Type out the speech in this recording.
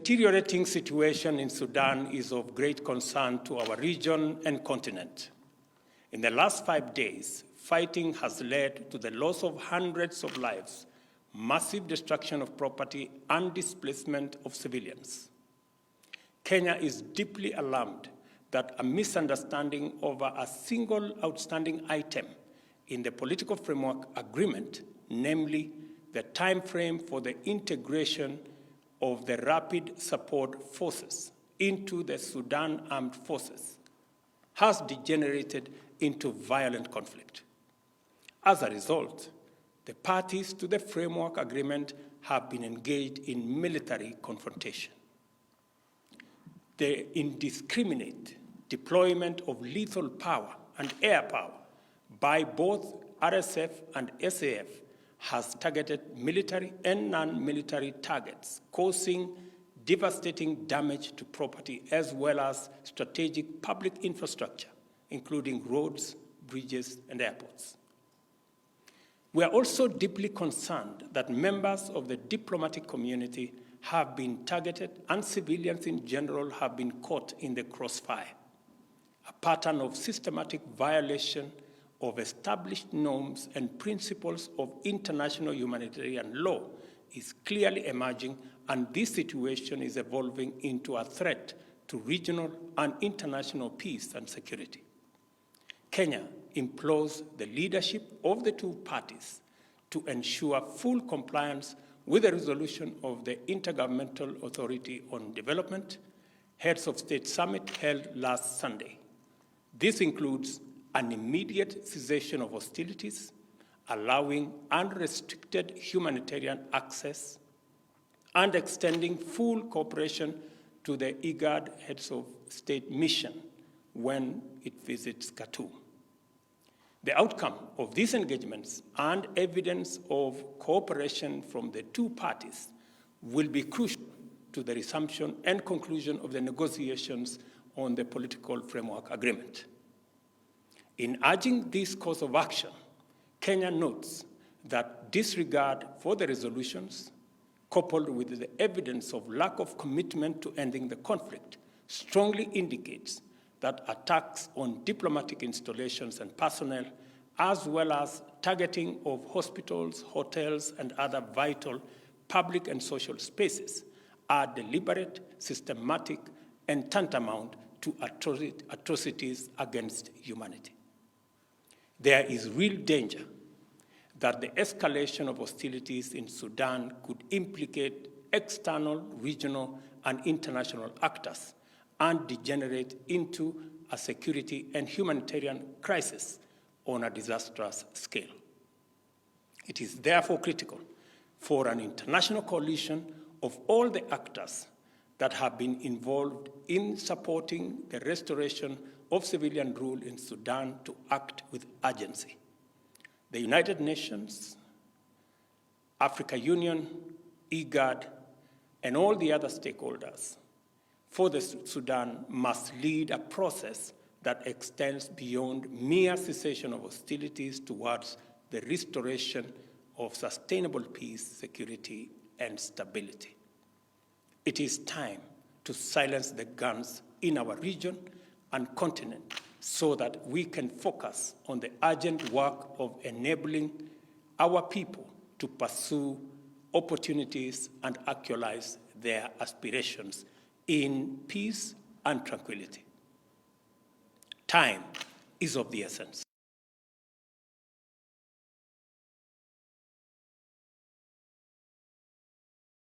deteriorating situation in Sudan is of great concern to our region and continent. In the last 5 days, fighting has led to the loss of hundreds of lives, massive destruction of property, and displacement of civilians. Kenya is deeply alarmed that a misunderstanding over a single outstanding item in the political framework agreement, namely the time frame for the integration of the Rapid Support Forces into the Sudan Armed Forces, has degenerated into violent conflict. As a result, the parties to the framework agreement have been engaged in military confrontation. The indiscriminate deployment of lethal power and air power by both RSF and SAF has targeted military and non-military targets, causing devastating damage to property as well as strategic public infrastructure, including roads, bridges, and airports. We are also deeply concerned that members of the diplomatic community have been targeted and civilians in general have been caught in the crossfire. A pattern of systematic violation of established norms and principles of international humanitarian law is clearly emerging, and this situation is evolving into a threat to regional and international peace and security. Kenya implores the leadership of the two parties to ensure full compliance with the resolution of the Intergovernmental Authority on Development Heads of State Summit held last Sunday. This includes an immediate cessation of hostilities, allowing unrestricted humanitarian access, and extending full cooperation to the IGAD Heads of State mission when it visits Khartoum. The outcome of these engagements and evidence of cooperation from the two parties will be crucial to the resumption and conclusion of the negotiations on the political framework agreement. In urging this course of action, Kenya notes that disregard for the resolutions, coupled with the evidence of lack of commitment to ending the conflict, strongly indicates that attacks on diplomatic installations and personnel, as well as targeting of hospitals, hotels, and other vital public and social spaces are deliberate, systematic, and tantamount to atrocities against humanity. There is real danger that the escalation of hostilities in Sudan could implicate external, regional, and international actors and degenerate into a security and humanitarian crisis on a disastrous scale. It is therefore critical for an international coalition of all the actors that have been involved in supporting the restoration of civilian rule in Sudan to act with urgency. The United Nations, Africa Union, IGAD, and all the other stakeholders for the Sudan must lead a process that extends beyond mere cessation of hostilities towards the restoration of sustainable peace, security, and stability. It is time to silence the guns in our region and continent so that we can focus on the urgent work of enabling our people to pursue opportunities and actualize their aspirations in peace and tranquility. Time is of the essence.